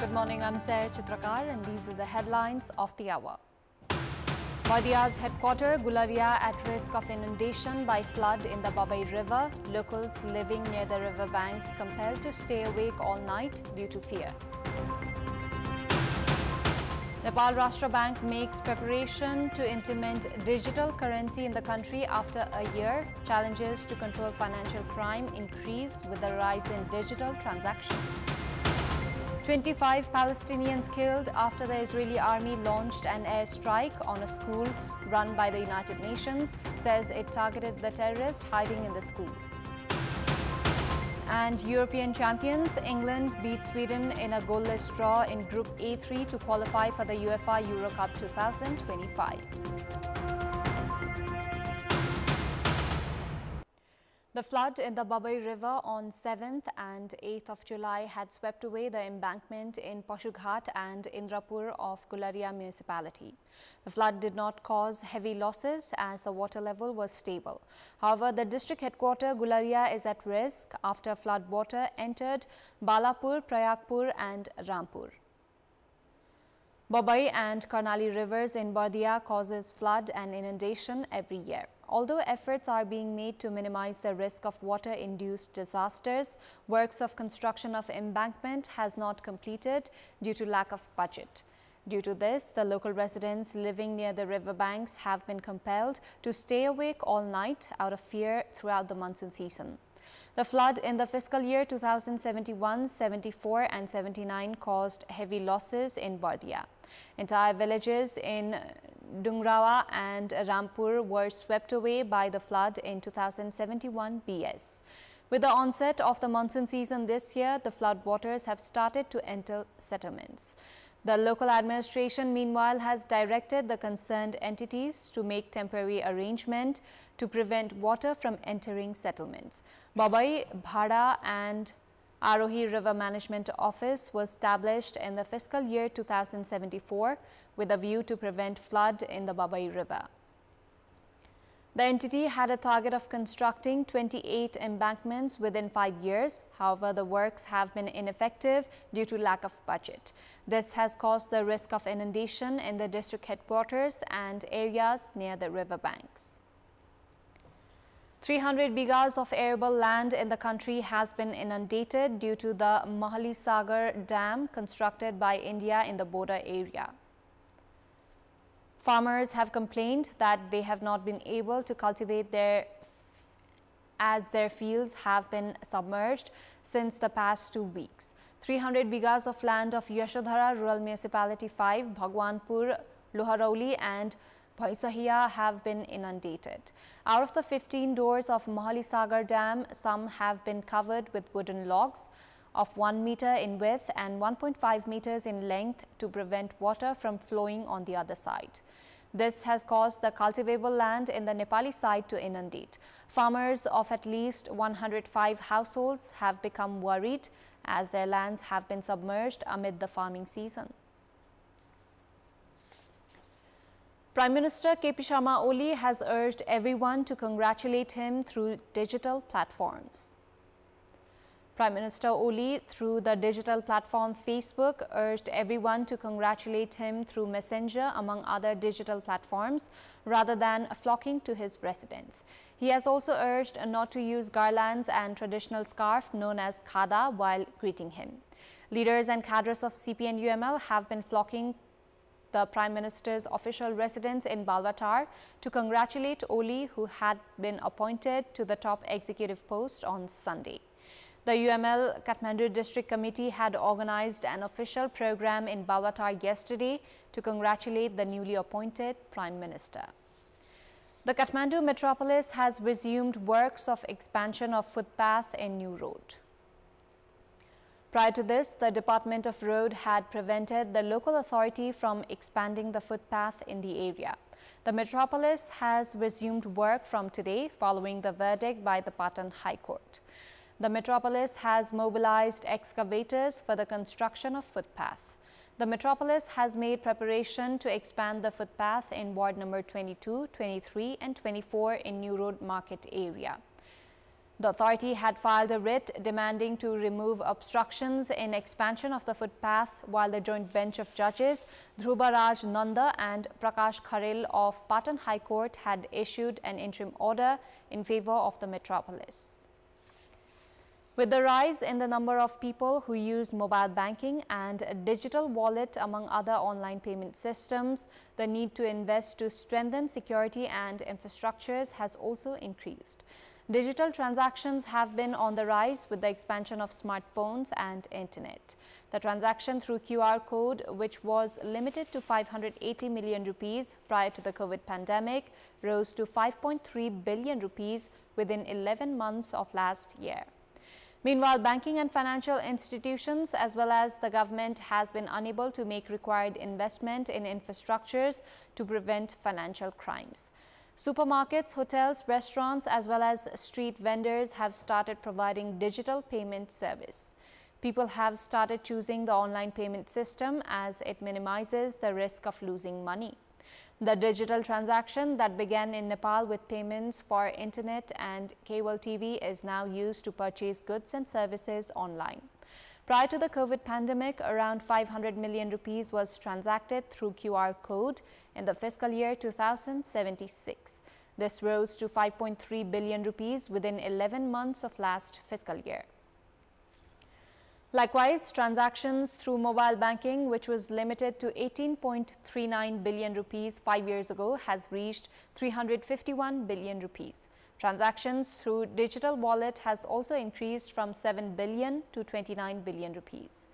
Good morning, I'm Chitrakar and these are the headlines of the hour. Garia's headquarter, Garia, at risk of inundation by flood in the Babai River. Locals living near the river banks compelled to stay awake all night due to fear. Nepal Rashtra Bank makes preparation to implement digital currency in the country after a year. Challenges to control financial crime increase with the rise in digital transactions. 25 Palestinians killed after the Israeli army launched an airstrike on a school run by the United Nations, says it targeted the terrorists hiding in the school. And European champions, England beat Sweden in a goalless draw in Group A3 to qualify for the UEFA Euro Cup 2025. The flood in the Babai River on 7th and 8th of July had swept away the embankment in Pashughat and Indrapur of Garia municipality. The flood did not cause heavy losses as the water level was stable. However, the district headquarters Garia is at risk after flood water entered Balapur, Prayagpur and Rampur. Babai and Karnali rivers in Bardia causes flood and inundation every year. Although efforts are being made to minimize the risk of water-induced disasters, works of construction of embankment has not completed due to lack of budget. Due to this, the local residents living near the river banks have been compelled to stay awake all night out of fear throughout the monsoon season. The flood in the fiscal year 2071, 74 and 79 caused heavy losses in Bardia. Entire villages in Dungrawa and Rampur were swept away by the flood in 2071 BS. With the onset of the monsoon season this year, the flood waters have started to enter settlements. The local administration, meanwhile, has directed the concerned entities to make temporary arrangement to prevent water from entering settlements. Babai, Bhada and Arohi River Management Office was established in the fiscal year 2074 with a view to prevent flood in the Babai River. The entity had a target of constructing 28 embankments within 5 years. However, the works have been ineffective due to lack of budget. This has caused the risk of inundation in the district headquarters and areas near the river banks. 300 bighas of arable land in the country has been inundated due to the Mahalisagar Dam constructed by India in the border area. Farmers have complained that they have not been able to cultivate as their fields have been submerged since the past 2 weeks. 300 bighas of land of Yashodhara Rural Municipality 5, Bhagwanpur, Loharauli and Bhaisahiya have been inundated. Out of the 15 doors of Mahalisagar Dam, some have been covered with wooden logs of 1 meter in width and 1.5 meters in length to prevent water from flowing on the other side. This has caused the cultivable land in the Nepali side to inundate. Farmers of at least 105 households have become worried as their lands have been submerged amid the farming season. Prime Minister KP Sharma Oli has urged everyone to congratulate him through digital platforms. Prime Minister Oli, through the digital platform Facebook, urged everyone to congratulate him through Messenger among other digital platforms rather than flocking to his residence. He has also urged not to use garlands and traditional scarf known as khada while greeting him. Leaders and cadres of CPN-UML have been flocking the Prime Minister's official residence in Balwatar to congratulate Oli, who had been appointed to the top executive post on Sunday. The UML Katmandu District Committee had organized an official program in Balwatar yesterday to congratulate the newly appointed Prime Minister. The Katmandu Metropolis has resumed works of expansion of footpath in new road. Prior to this, the Department of Road had prevented the local authority from expanding the footpath in the area. The Metropolis has resumed work from today following the verdict by the Patan High Court. The Metropolis has mobilized excavators for the construction of footpath. The Metropolis has made preparation to expand the footpath in ward number 22, 23 and 24 in New Road Market area. The authority had filed a writ demanding to remove obstructions in expansion of the footpath, while the joint bench of judges Dhruva Raj Nanda and Prakash Kharel of Patan High Court had issued an interim order in favor of the metropolis. With the rise in the number of people who use mobile banking and a digital wallet among other online payment systems, the need to invest to strengthen security and infrastructures has also increased. Digital transactions have been on the rise with the expansion of smartphones and internet. The transaction through QR code, which was limited to 580 million rupees prior to the COVID pandemic, rose to 5.3 billion rupees within 11 months of last year. Meanwhile, banking and financial institutions as well as the government has been unable to make required investment in infrastructures to prevent financial crimes. Supermarkets, hotels, restaurants as well as street vendors have started providing digital payment service. People have started choosing the online payment system as it minimizes the risk of losing money. The digital transaction that began in Nepal with payments for internet and cable TV is now used to purchase goods and services online. Prior to the COVID pandemic, around 500 million rupees was transacted through QR code in the fiscal year 2076. This rose to 5.3 billion rupees within 11 months of last fiscal year. Likewise, transactions through mobile banking, which was limited to 18.39 billion rupees 5 years ago, has reached 351 billion rupees. Transactions through digital wallet has also increased from 7 billion to 29 billion rupees.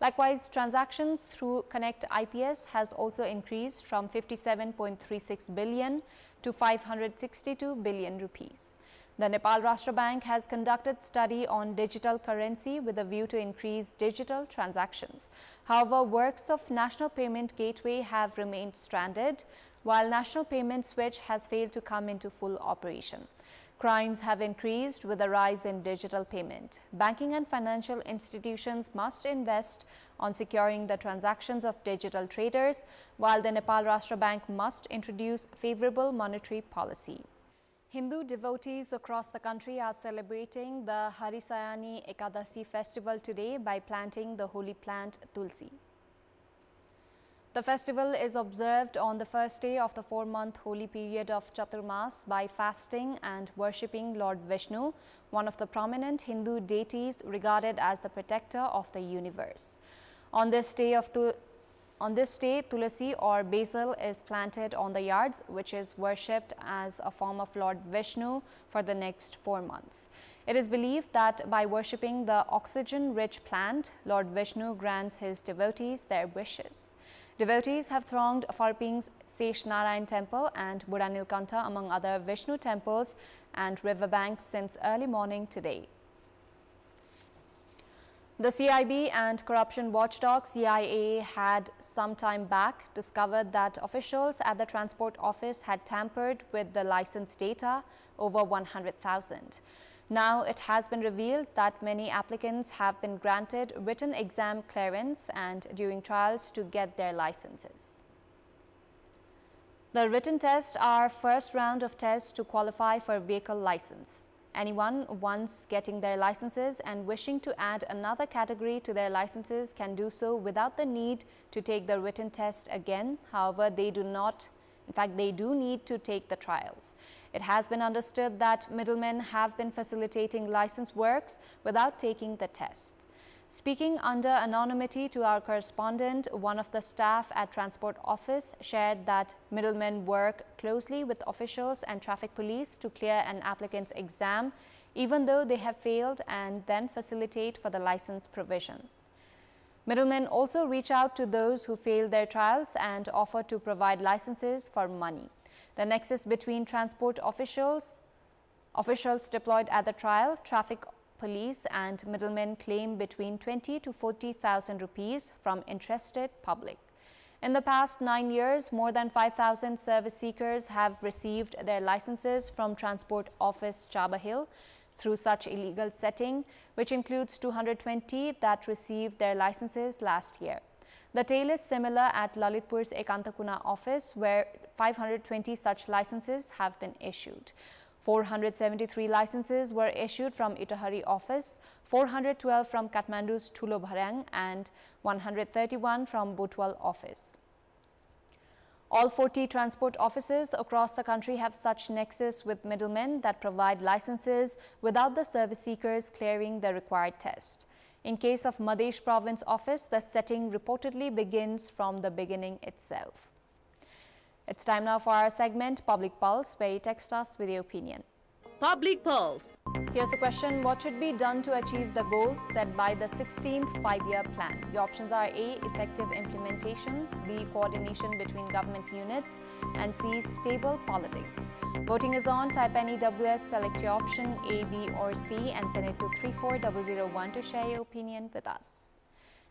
Likewise, transactions through Connect IPS has also increased from 57.36 billion to 562 billion rupees. The Nepal Rashtra Bank has conducted study on digital currency with a view to increase digital transactions. However, works of National Payment Gateway have remained stranded, while National Payment Switch has failed to come into full operation. Crimes have increased with the rise in digital payment. Banking and financial institutions must invest on securing the transactions of digital traders, while the Nepal Rashtra Bank must introduce favorable monetary policy. Hindu devotees across the country are celebrating the Harisayani Ekadasi festival today by planting the holy plant Tulsi. The festival is observed on the first day of the 4-month holy period of Chaturmas by fasting and worshipping Lord Vishnu, one of the prominent Hindu deities regarded as the protector of the universe. On this day, Tulasi or basil is planted on the yards, which is worshipped as a form of Lord Vishnu for the next 4 months. It is believed that by worshipping the oxygen-rich plant, Lord Vishnu grants his devotees their wishes. Devotees have thronged Farping's Sesh Narayan Temple and Budanilkanta among other Vishnu temples and riverbanks since early morning today. The CIB and corruption watchdog CIA had some time back discovered that officials at the Transport Office had tampered with the license data over 100,000. Now it has been revealed that many applicants have been granted written exam clearance and during trials to get their licenses. The written tests are first round of tests to qualify for vehicle license. Anyone once getting their licenses and wishing to add another category to their licenses can do so without the need to take the written test again. However, they do need to take the trials. It has been understood that middlemen have been facilitating license works without taking the test. Speaking under anonymity to our correspondent, one of the staff at Transport Office shared that middlemen work closely with officials and traffic police to clear an applicant's exam, even though they have failed, and then facilitate for the license provision. Middlemen also reach out to those who fail their trials and offer to provide licenses for money. The nexus between transport officials deployed at the trial, traffic police and middlemen claim between 20 to 40,000 rupees from interested public. In the past 9 years, more than 5,000 service seekers have received their licenses from Transport Office Chaba Hill through such illegal setting, which includes 220 that received their licenses last year. The tale is similar at Lalitpur's Ekantakuna office, where 520 such licenses have been issued. 473 licenses were issued from Itahari office, 412 from Katmandu's Thulo Bharang and 131 from Botwal office. All 40 transport offices across the country have such nexus with middlemen that provide licenses without the service seekers clearing the required test. In case of Madhesh Province office, the setting reportedly begins from the beginning itself. It's time now for our segment, Public Pulse, where you text us with your opinion. Public Pulse. Here's the question: what should be done to achieve the goals set by the 16th five-year plan? Your options are A, effective implementation, B, coordination between government units, and C, stable politics. Voting is on. Type any WS, select your option A, B or C and send it to 34001 to share your opinion with us.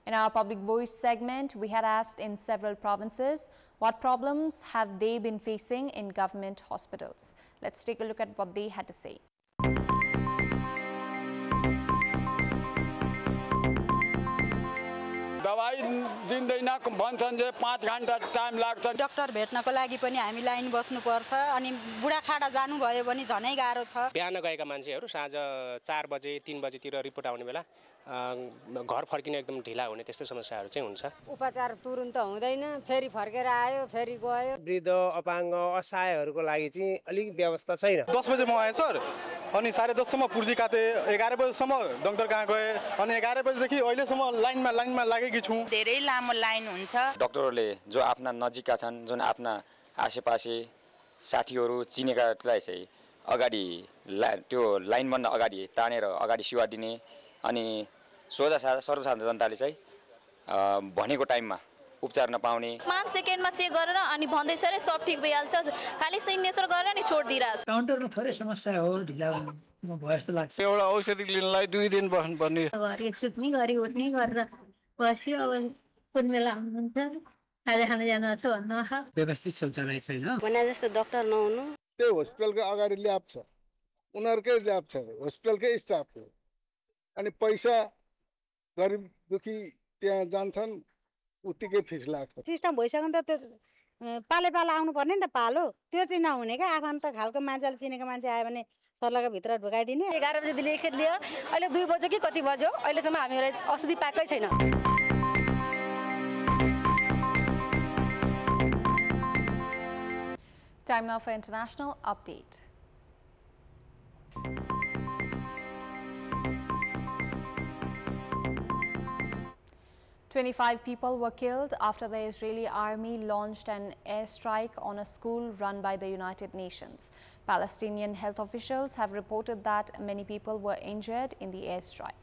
In our Public Voice segment, we had asked in several provinces, what problems have they been facing in government hospitals? Let's take a look at what they had to say. दवाई दिँदैन भन्छन् जे 5 घण्टा time लाग्छ doctor भेट्नको लागि पनि हामी line बस्नु पर्छ अनि बुढाखाडा जानु भयो भने झनै गाह्रो छ बिहान गएका मान्छेहरू साँझ 4 बजे 3 बजेतिर रिपोर्ट आउने बेला घर फर्किन एकदम ढिला हुने त्यस्तो समस्याहरू चाहिँ हुन्छ उपचार तुरुन्त हुँदैन फेरि फर्केर आयो फेरि गयो वृद्ध अपाङ्ग असहायहरूको लागि चाहिँ अलि व्यवस्था छैन 10 बजे म आए सर अनि 10:30 सम्म पुर्जी काटे 11 बजेसम्म डाक्टर कहाँ गए अनि 11 बजेदेखि अहिलेसम्म लाइनमा लागेकी छु धेरै लामो लाइन हुन्छ डाक्टरहरूले जो आफ्ना नजिकका छन् जुन आफ्ना आसेपासे साथीहरू चिनेकालाई चाहिँ अगाडि त्यो लाइनभन्दा अगाडि तानेर अगाडि सेवा दिने अनि सोझा सर्वसाधारण जनताले चाहिँ भनेको टाइममा उपचार नपाउने 5 सेकेन्डमा चेक गरेर अनि भन्दैछ रे सब ठीक भइहाल्छ खाली सिग्नेचर गरेर नि छोड दिइराछ काउन्टरमा थोरै समस्या हो ढिला भयो जस्तो लाग्छ एउटा औषधि लिनलाई 2 दिन बस्नु पर्ने अब एकचोटि गरी उठ्ने गरेर बस्यो अब कुन बेला हुनुहुन्छ खाजा खान जानु छ भन्नु व्यवस्थित शौचालय छैन भने जस्तो डाक्टर नहुनु त्यो हस्पिटलको अगाडि ल्याब छ उनीहरुकै ल्याब छ हस्पिटलकै स्टाफको अनि पैसा गरिब दुखी त्यहाँ जान्छन् उतिकै फिस लाग्छ सिस्टम भइसक्यो नि त त्यो पाले आउनु पर्ने नि त पालो त्यो चाहिँ नहुने के आफन्त खालको मान्छेले चिनेको मान्छे आयो भने सर्लका भित्र ढुकाइदिने 11 बजे लेखेर लियो अहिले 2 बजे कि कति बज्यो अहिलेसम्म हामीलाई औषधि पाएकै छैन Time now for international update. "25 people were killed after the Israeli army launched an airstrike on a school run by the United Nations. Palestinian health officials have reported that many people were injured in the airstrike.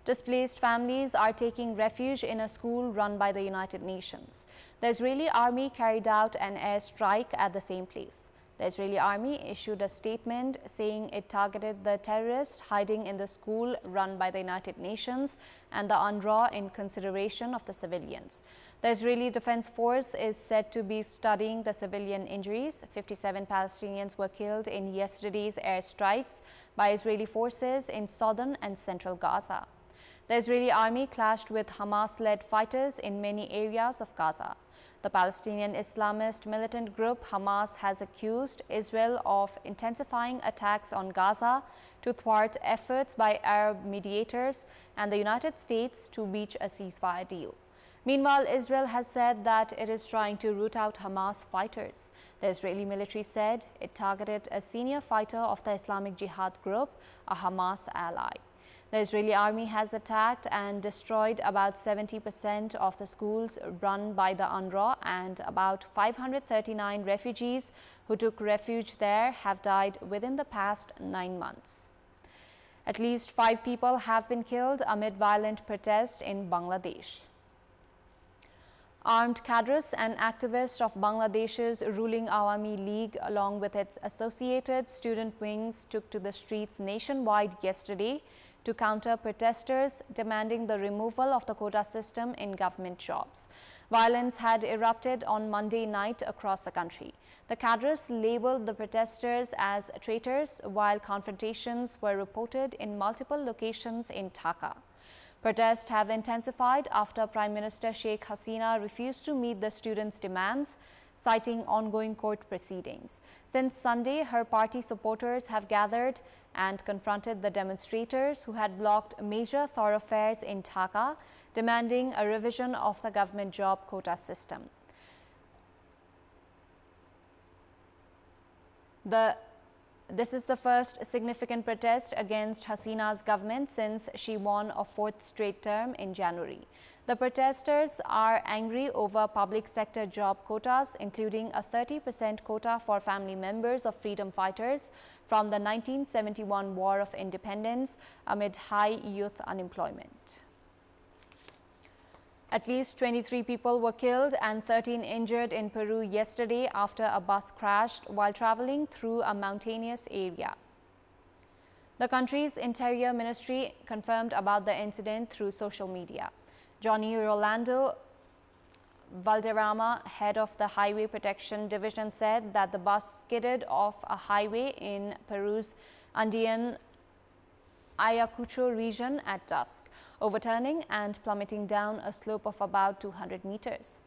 Displaced families are taking refuge in a school run by the United Nations. The Israeli army carried out an airstrike at the same place. The Israeli army issued a statement saying it targeted the terrorists hiding in the school run by the United Nations and the UNRWA in consideration of the civilians. The Israeli Defense Force is said to be studying the civilian injuries. 57 Palestinians were killed in yesterday's airstrikes by Israeli forces in southern and central Gaza. The Israeli army clashed with Hamas-led fighters in many areas of Gaza. The Palestinian Islamist militant group Hamas has accused Israel of intensifying attacks on Gaza to thwart efforts by Arab mediators and the United States to reach a ceasefire deal. Meanwhile, Israel has said that it is trying to root out Hamas fighters. The Israeli military said it targeted a senior fighter of the Islamic Jihad group, a Hamas ally. The Israeli army has attacked and destroyed about 70% of the schools run by the UNRWA, and about 539 refugees who took refuge there have died within the past 9 months. At least 5 people have been killed amid violent protests in Bangladesh. Armed cadres and activists of Bangladesh's ruling Awami League, along with its associated student wings, took to the streets nationwide yesterday to counter protesters demanding the removal of the quota system in government jobs. Violence had erupted on Monday night across the country. The cadres labeled the protesters as traitors, while confrontations were reported in multiple locations in Dhaka. Protests have intensified after Prime Minister Sheikh Hasina refused to meet the students' demands, citing ongoing court proceedings. Since Sunday, her party supporters have gathered and confronted the demonstrators who had blocked major thoroughfares in Dhaka, demanding a revision of the government job quota system. This is the first significant protest against Hasina's government since she won a fourth straight term in January. The protesters are angry over public sector job quotas, including a 30% quota for family members of freedom fighters from the 1971 War of Independence amid high youth unemployment. At least 23 people were killed and 13 injured in Peru yesterday after a bus crashed while traveling through a mountainous area. The country's Interior Ministry confirmed about the incident through social media. Johnny Rolando Valderrama, head of the Highway Protection Division, said that the bus skidded off a highway in Peru's Andean Ayacucho region at dusk, overturning and plummeting down a slope of about 200 meters.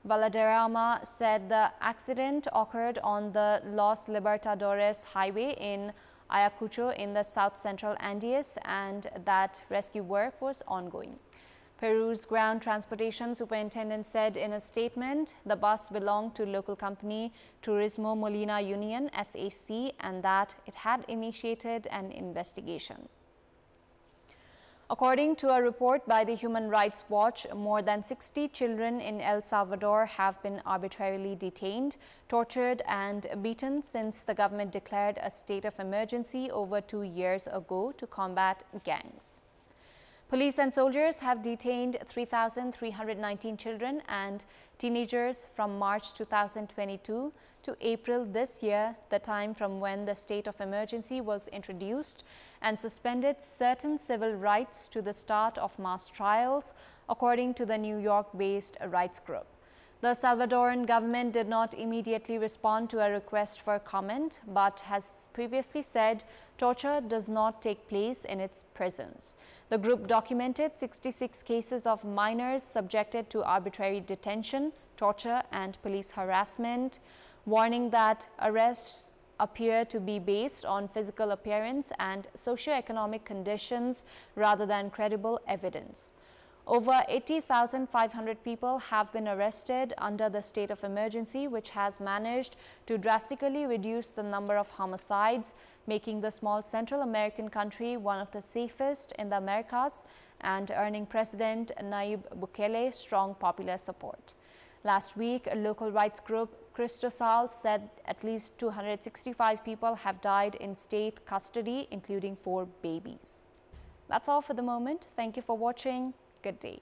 Valderrama said the accident occurred on the Los Libertadores highway in Ayacucho in the south-central Andes and that rescue work was ongoing. Peru's ground transportation superintendent said in a statement the bus belonged to local company Turismo Molina Union SAC and that it had initiated an investigation. According to a report by the Human Rights Watch, more than 60 children in El Salvador have been arbitrarily detained, tortured and beaten since the government declared a state of emergency over 2 years ago to combat gangs. Police and soldiers have detained 3,319 children and teenagers from March 2022 to April this year, the time from when the state of emergency was introduced, and suspended certain civil rights to the start of mass trials, according to the New York-based rights group. The Salvadoran government did not immediately respond to a request for comment, but has previously said torture does not take place in its prisons. The group documented 66 cases of minors subjected to arbitrary detention, torture, and police harassment, warning that arrests appear to be based on physical appearance and socioeconomic conditions rather than credible evidence. Over 80,500 people have been arrested under the state of emergency, which has managed to drastically reduce the number of homicides, making the small Central American country one of the safest in the Americas and earning President Nayib Bukele strong popular support. Last week, a local rights group, Cristosal, said at least 265 people have died in state custody, including 4 babies. That's all for the moment. Thank you for watching. Good day.